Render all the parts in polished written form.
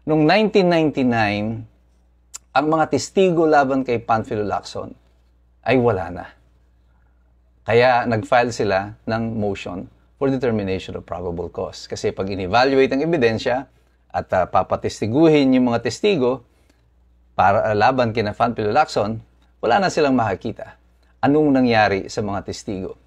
Noong 1999, ang mga testigo laban kay Panfilo Lacson ay wala na. Kaya nag-file sila ng motion for determination of probable cause. Kasi pag in-evaluate ang ebidensya at papatestiguhin yung mga testigo para laban kina Panfilo Lacson, wala na silang makakita. Anong nangyari sa mga testigo?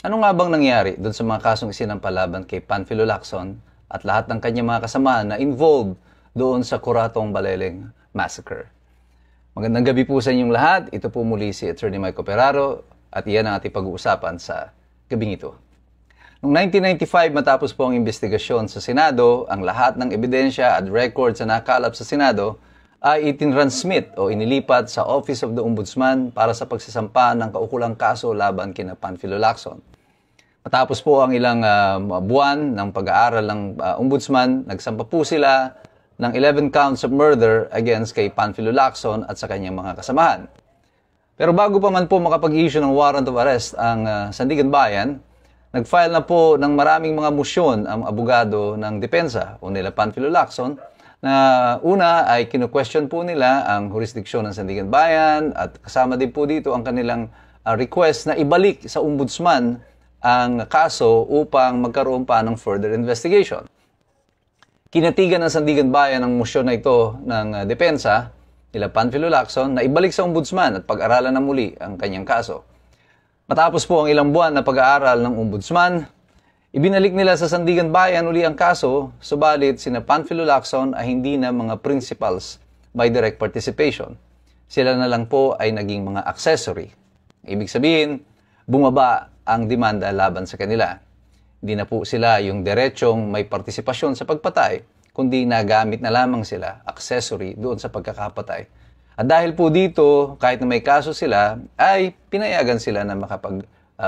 Ano nga bang nangyari doon sa mga kasong isinampalaban kay Panfilo Lacson at lahat ng kanyang mga kasamahan na involved doon sa Curatong Baleleng Massacre? Magandang gabi po sa inyong lahat. Ito po muli si Attorney Mike Operaro at iyan ang ating pag-uusapan sa gabing ito. Noong 1995, matapos po ang investigasyon sa Senado, ang lahat ng ebidensya at records na nakalap sa Senado ay itinransmit o inilipat sa Office of the Ombudsman para sa pagsasampa ng kaukulang kaso laban kina Panfilo Lacson. Matapos po ang ilang buwan ng pag-aaral ng Ombudsman, nagsampa po sila ng 11 counts of murder against kay Panfilo Lacson at sa kanyang mga kasamahan. Pero bago pa man po makapag-issue ng warrant of arrest ang Sandigan Bayan, nag-file na po ng maraming mga motion ang abogado ng depensa o nila Panfilo Lacson na una ay kinu-question po nila ang jurisdiksyon ng Sandigan Bayan at kasama din po dito ang kanilang request na ibalik sa Ombudsman ang kaso upang magkaroon pa ng further investigation. Kinatigan ng Sandigan Bayan ang motion na ito ng depensa nila Panfilo Lacson na ibalik sa Ombudsman at pag-aralan na muli ang kanyang kaso. Matapos po ang ilang buwan na pag-aaral ng Ombudsman, ibinalik nila sa Sandigan Bayan uli ang kaso, subalit sina Panfilo Lacson ay hindi na mga principals by direct participation. Sila na lang po ay naging mga accessory. Ibig sabihin, bumaba ang demanda laban sa kanila. Hindi na po sila yung diretsong may partisipasyon sa pagpatay, kundi nagamit na lamang sila, accessory, doon sa pagkakapatay. At dahil po dito, kahit na may kaso sila, ay pinayagan sila na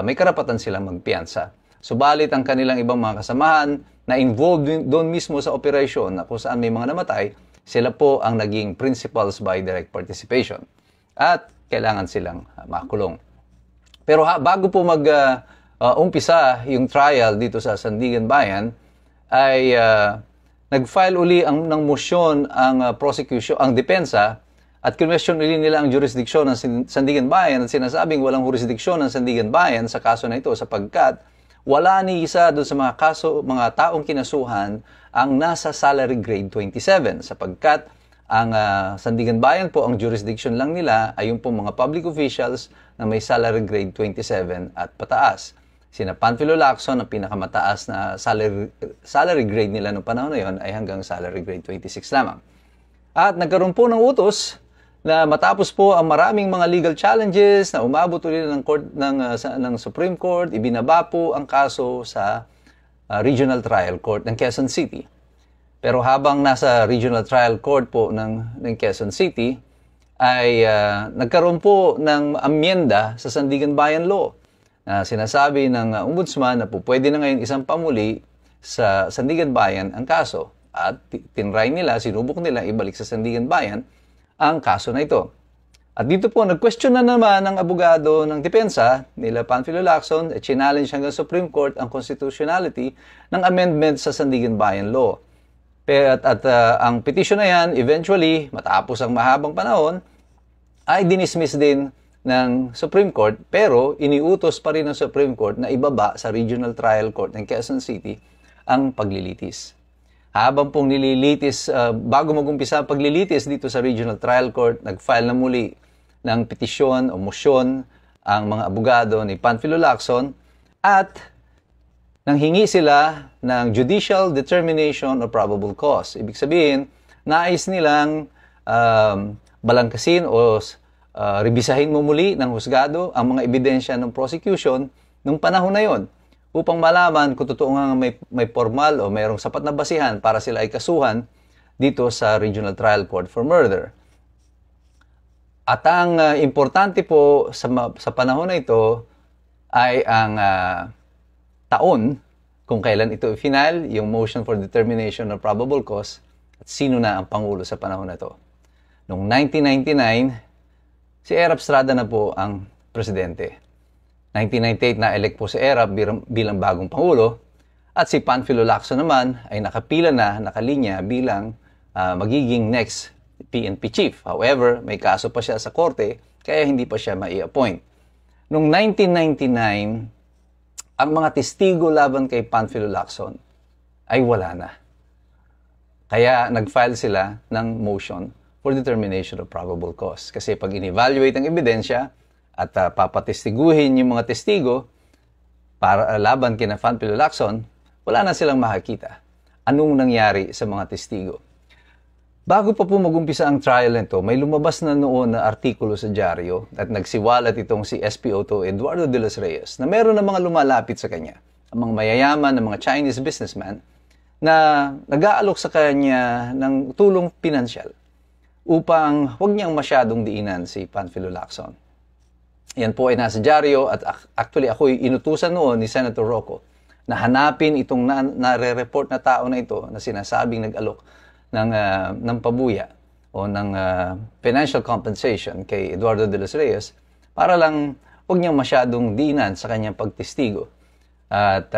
may karapatan silang magpiyansa. Subalit ang kanilang ibang mga kasamahan na involved doon mismo sa operasyon na kung saan may mga namatay, sila po ang naging principals by direct participation. At kailangan silang makulong. Pero bago po umpisa yung trial dito sa Sandigan Bayan, ay nag-file uli ng motion ang prosecution, ang depensa, at kinwestiyon uli nila ang jurisdiksyon ng Sandigan Bayan at sinasabing walang jurisdiksyon ng Sandigan Bayan sa kaso na ito sapagkat wala ni isa doon sa mga taong kinasuhan ang nasa salary grade 27 sapagkat ang Sandigan Bayan po, ang jurisdiction lang nila ay yung po mga public officials na may salary grade 27 at pataas. Sina Panfilo Lacson, ang pinakamataas na salary grade nila noong panahon na yon ay hanggang salary grade 26 lamang. At nagkaroon po ng utos na matapos po ang maraming mga legal challenges na umabot ulit ng Supreme Court, ibinaba po ang kaso sa Regional Trial Court ng Quezon City. Pero habang nasa Regional Trial Court po ng Quezon City, ay nagkaroon po ng amyenda sa Sandigan Bayan Law na sinasabi ng Ombudsman na po pwede na ngayon isang pamuli sa Sandigan Bayan ang kaso. At tinry nila, sinubok nila ibalik sa Sandigan Bayan ang kaso na ito. At dito po, nag-question na naman ang abogado ng depensa nila Panfilo Lacson at challenge hanggang Supreme Court ang constitutionality ng amendment sa Sandigan Bayan Law. At ang petition na yan, eventually, matapos ang mahabang panahon, ay dinismiss din ng Supreme Court, pero iniutos pa rin ng Supreme Court na ibaba sa Regional Trial Court ng Quezon City ang paglilitis. Habang pong nililitis, bago mag-umpisa ang paglilitis dito sa Regional Trial Court, nag-file na muli ng petisyon o motion ang mga abogado ni Panfilo Lacson at nanghingi sila ng judicial determination of probable cause. Ibig sabihin, nais nilang balangkasin o rebisahin mo muli ng husgado ang mga ebidensya ng prosecution nung panahon na yon upang malaman kung totoo nga may formal o mayroong sapat na basihan para sila ay kasuhan dito sa Regional Trial Court for Murder. At ang importante po sa panahon na ito ay ang taon kung kailan ito final, yung motion for determination of probable cause, at sino na ang Pangulo sa panahon na ito. Noong 1999, si Erap Estrada na po ang presidente. 1998 na-elect po si Erap bilang bagong Pangulo At si Panfilo Lacson naman ay nakapila na, nakalinya bilang magiging next PNP chief. However, may kaso pa siya sa korte, kaya hindi pa siya mai-appoint. Noong 1999, ang mga testigo laban kay Panfilo Lacson ay wala na. Kaya nag-file sila ng motion for determination of probable cause. Kasi pag in-evaluate ang ebidensya at papatistiguhin yung mga testigo para laban kina Panfilo Lacson, wala na silang makakita. Anong nangyari sa mga testigo? Bago pa po mag-umpisa ang trial nito, may lumabas na noon na artikulo sa dyaryo at nagsiwalat itong si SPO2 Eduardo de los Reyes na meron na mga lumalapit sa kanya, ang mga mayayaman ng mga Chinese businessman na nag-aalok sa kanya ng tulong pinansyal upang huwag niyang masyadong diinan si Panfilo Lacson. Yan po ay nasa dyaryo at actually ako'y inutusan noon ni Senator Rocco na hanapin itong nare-report na tao na ito na sinasabing nag-alok ng pabuya o ng financial compensation kay Eduardo de los Reyes para lang huwag niyang masyadong diinan sa kanyang pagtestigo. At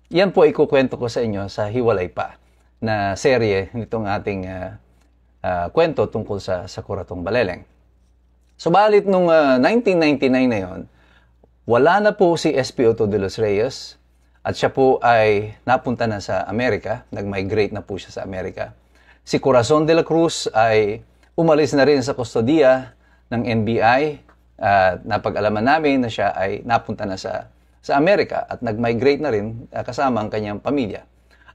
yan po ikukwento ko sa inyo sa Hiwalay Pa na serye nitong ating kwento tungkol sa Kuratong Baleleng. Subalit nung 1999 na yon, wala na po si SPO2 de los Reyes at siya po ay napunta na sa Amerika, nag-migrate na po siya sa Amerika. Si Corazon de la Cruz ay umalis na rin sa kustodiya ng NBI at napag-alaman namin na siya ay napunta na sa Amerika at nag-migrate na rin kasama ang kanyang pamilya.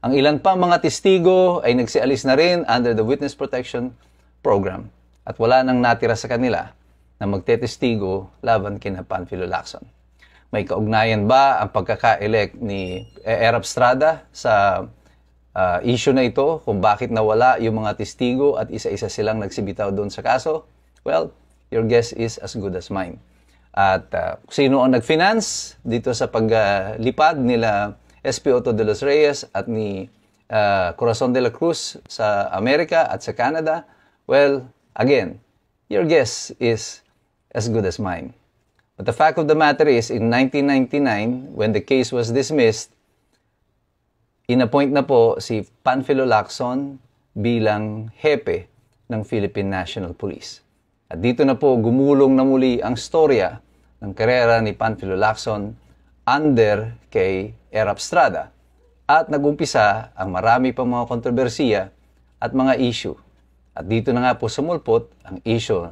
Ang ilan pang mga testigo ay nagsialis na rin under the Witness Protection Program at wala nang natira sa kanila na magtetestigo laban kina Panfilo Lacson. May kaugnayan ba ang pagkaka-elect ni Erap Estrada sa issue na ito kung bakit nawala yung mga testigo at isa-isa silang nagsibitaw doon sa kaso? Well, your guess is as good as mine. At sino ang nag-finance dito sa paglipad nila SPO2 de los Reyes at ni Corazon de la Cruz sa Amerika at sa Canada? Well, again, your guess is as good as mine. But the fact of the matter is, in 1999, when the case was dismissed, inappoint na po si Panfilo Lacson bilang hepe ng Philippine National Police. At dito na po gumulong na muli ang storya ng karera ni Panfilo Lacson under kay Erap Estrada. At nagumpisa ang marami pang mga kontrobersiya at mga issue. At dito na nga po sumulpot ang issue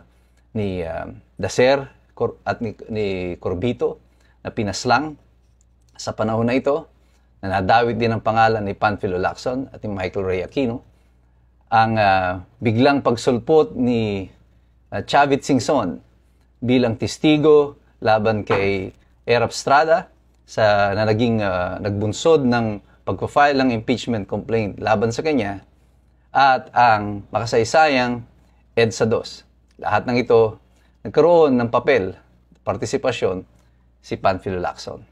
ni Dacer at ni Corbito na pinaslang sa panahon na ito na nadawit din ang pangalan ni Panfilo Lacson at ni Michael Ray Aquino. Ang biglang pagsulpot ni Chavit Singson bilang testigo laban kay Erap Estrada na naging nagbunsod ng pagpa-file ng impeachment complaint laban sa kanya at ang makasaysayang EDSA 2. Lahat ng ito nagkaroon ng papel, partisipasyon, si Panfilo Lacson.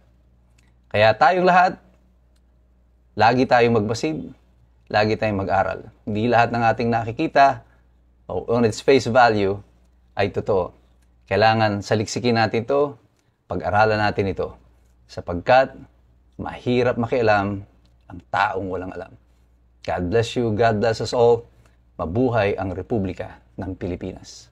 Kaya tayong lahat, lagi tayong magmasid, lagi tayong mag-aral. Hindi lahat ng ating nakikita on its face value ay totoo. Kailangan saliksikin natin ito, pag-aralan natin ito, sapagkat mahirap makialam ang taong walang alam. God bless you, God bless us all. Mabuhay ang Republika ng Pilipinas.